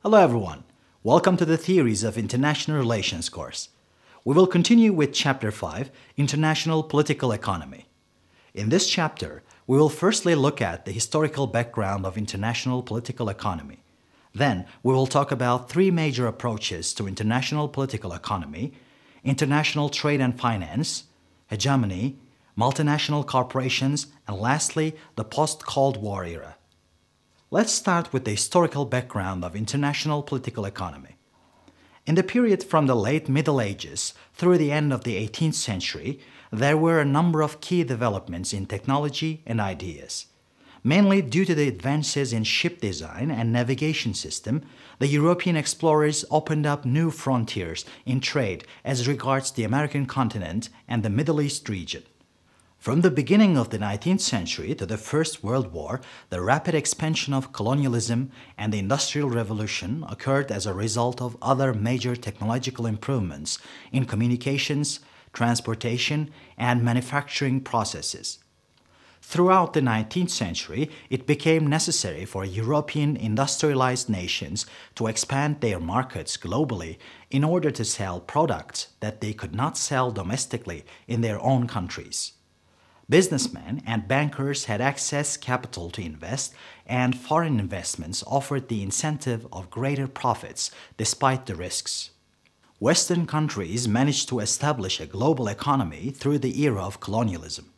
Hello everyone, welcome to the Theories of International Relations course. We will continue with Chapter 5, International Political Economy. In this chapter, we will firstly look at the historical background of international political economy. Then, we will talk about three major approaches to international political economy: international trade and finance, hegemony, multinational corporations, and lastly, the post-Cold War era. Let's start with the historical background of international political economy. In the period from the late Middle Ages through the end of the 18th century, there were a number of key developments in technology and ideas. Mainly due to the advances in ship design and navigation system, the European explorers opened up new frontiers in trade as regards the American continent and the Middle East region. From the beginning of the 19th century to the First World War, the rapid expansion of colonialism and the Industrial Revolution occurred as a result of other major technological improvements in communications, transportation, and manufacturing processes. Throughout the 19th century, it became necessary for European industrialized nations to expand their markets globally in order to sell products that they could not sell domestically in their own countries. Businessmen and bankers had access capital to invest, and foreign investments offered the incentive of greater profits despite the risks. Western countries managed to establish a global economy through the era of colonialism.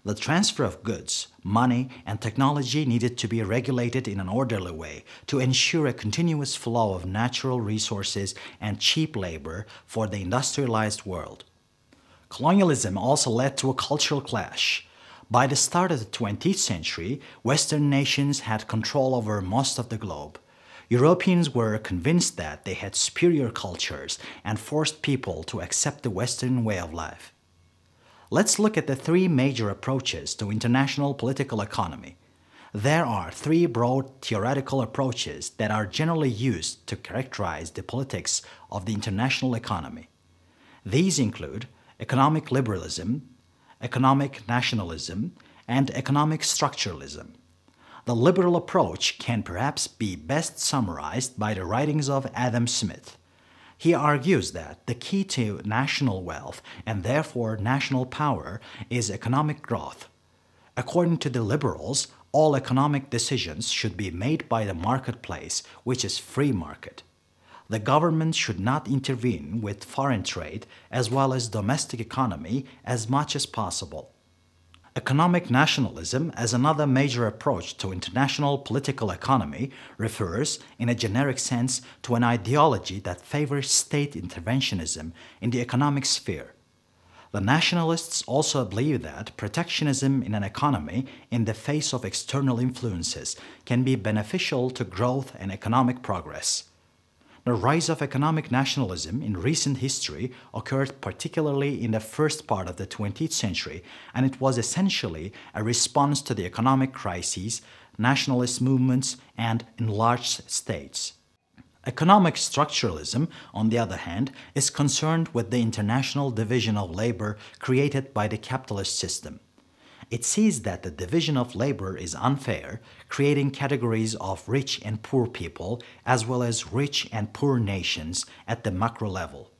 The transfer of goods, money, and technology needed to be regulated in an orderly way to ensure a continuous flow of natural resources and cheap labor for the industrialized world. Colonialism also led to a cultural clash. By the start of the 20th century, Western nations had control over most of the globe. Europeans were convinced that they had superior cultures and forced people to accept the Western way of life. Let's look at the three major approaches to international political economy. There are three broad theoretical approaches that are generally used to characterize the politics of the international economy. These include economic liberalism, economic nationalism, and economic structuralism. The liberal approach can perhaps be best summarized by the writings of Adam Smith. He argues that the key to national wealth and therefore national power is economic growth. According to the liberals, all economic decisions should be made by the marketplace, which is free market. The government should not intervene with foreign trade as well as domestic economy as much as possible. Economic nationalism, as another major approach to international political economy, refers, in a generic sense, to an ideology that favors state interventionism in the economic sphere. The nationalists also believe that protectionism in an economy in the face of external influences can be beneficial to growth and economic progress. The rise of economic nationalism in recent history occurred particularly in the first part of the 20th century, and it was essentially a response to the economic crises, nationalist movements, and enlarged states. Economic structuralism, on the other hand, is concerned with the international division of labor created by the capitalist system. It sees that the division of labor is unfair, creating categories of rich and poor people, as well as rich and poor nations at the macro level.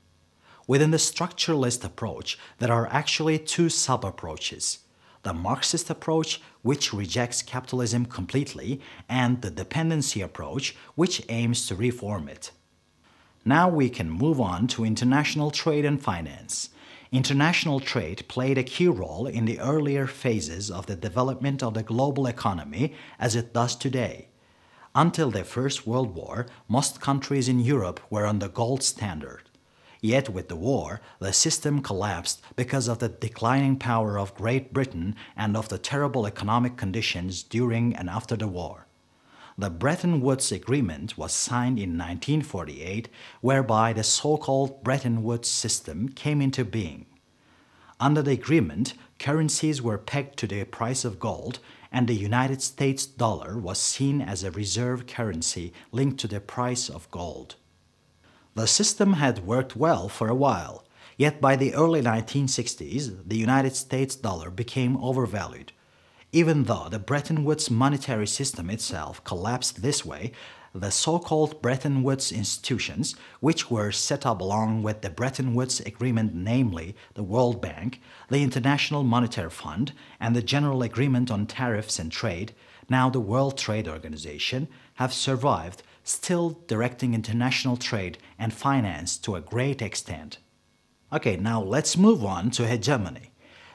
Within the structuralist approach, there are actually two sub-approaches: the Marxist approach, which rejects capitalism completely, and the dependency approach, which aims to reform it. Now we can move on to international trade and finance. International trade played a key role in the earlier phases of the development of the global economy as it does today. Until the First World War, most countries in Europe were on the gold standard. Yet with the war, the system collapsed because of the declining power of Great Britain and of the terrible economic conditions during and after the war. The Bretton Woods Agreement was signed in 1948, whereby the so-called Bretton Woods system came into being. Under the agreement, currencies were pegged to the price of gold, and the United States dollar was seen as a reserve currency linked to the price of gold. The system had worked well for a while, yet by the early 1960s, the United States dollar became overvalued. Even though the Bretton Woods monetary system itself collapsed this way, the so-called Bretton Woods institutions, which were set up along with the Bretton Woods Agreement, namely the World Bank, the International Monetary Fund, and the General Agreement on Tariffs and Trade, now the World Trade Organization, have survived, still directing international trade and finance to a great extent. Okay, now let's move on to hegemony.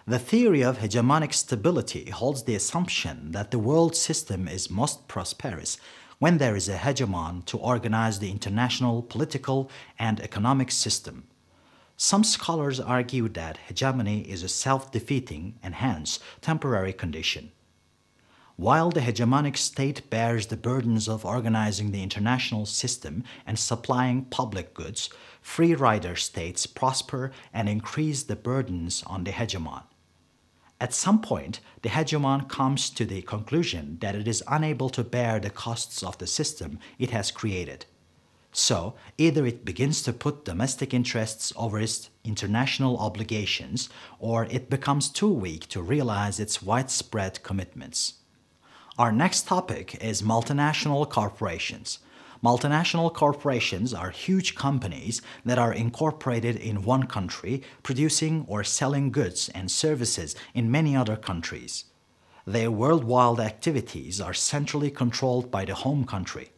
The theory of hegemonic stability holds the assumption that the world system is most prosperous when there is a hegemon to organize the international political and economic system. Some scholars argue that hegemony is a self-defeating and hence temporary condition. While the hegemonic state bears the burdens of organizing the international system and supplying public goods, free rider states prosper and increase the burdens on the hegemon. At some point, the hegemon comes to the conclusion that it is unable to bear the costs of the system it has created. So, either it begins to put domestic interests over its international obligations, or it becomes too weak to realize its widespread commitments. Our next topic is multinational corporations. Multinational corporations are huge companies that are incorporated in one country, producing or selling goods and services in many other countries. Their worldwide activities are centrally controlled by the home country.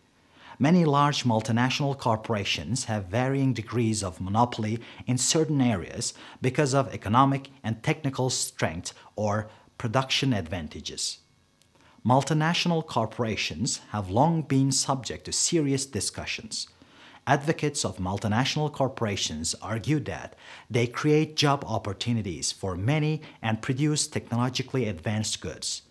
Many large multinational corporations have varying degrees of monopoly in certain areas because of economic and technical strength or production advantages. Multinational corporations have long been subject to serious discussions. Advocates of multinational corporations argue that they create job opportunities for many and produce technologically advanced goods.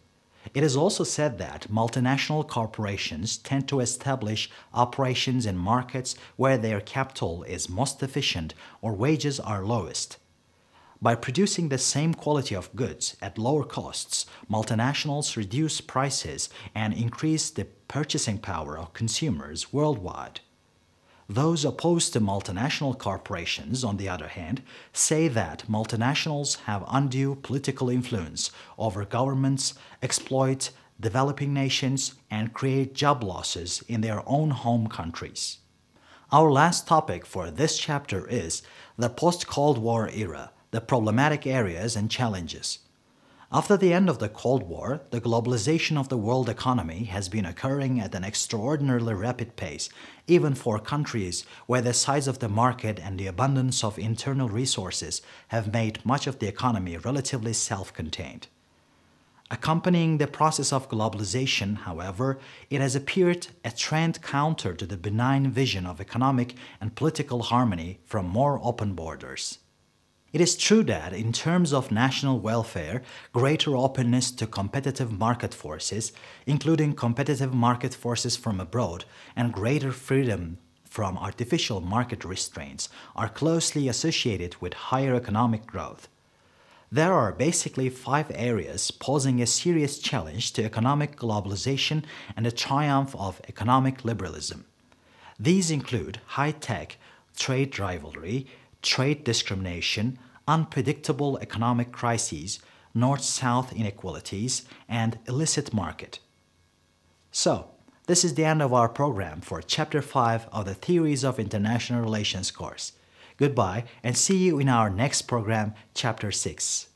It is also said that multinational corporations tend to establish operations in markets where their capital is most efficient or wages are lowest. By producing the same quality of goods at lower costs, multinationals reduce prices and increase the purchasing power of consumers worldwide. Those opposed to multinational corporations, on the other hand, say that multinationals have undue political influence over governments, exploit developing nations, and create job losses in their own home countries. Our last topic for this chapter is the post-Cold War era, the problematic areas and challenges. After the end of the Cold War, the globalization of the world economy has been occurring at an extraordinarily rapid pace, even for countries where the size of the market and the abundance of internal resources have made much of the economy relatively self-contained. Accompanying the process of globalization, however, it has appeared a trend counter to the benign vision of economic and political harmony from more open borders. It is true that, in terms of national welfare, greater openness to competitive market forces, including competitive market forces from abroad, and greater freedom from artificial market restraints, are closely associated with higher economic growth. There are basically 5 areas posing a serious challenge to economic globalization and the triumph of economic liberalism. These include high-tech, trade rivalry, trade discrimination, unpredictable economic crises, north-south inequalities, and illicit market. So, this is the end of our program for Chapter 5 of the Theories of International Relations course. Goodbye, and see you in our next program, Chapter 6.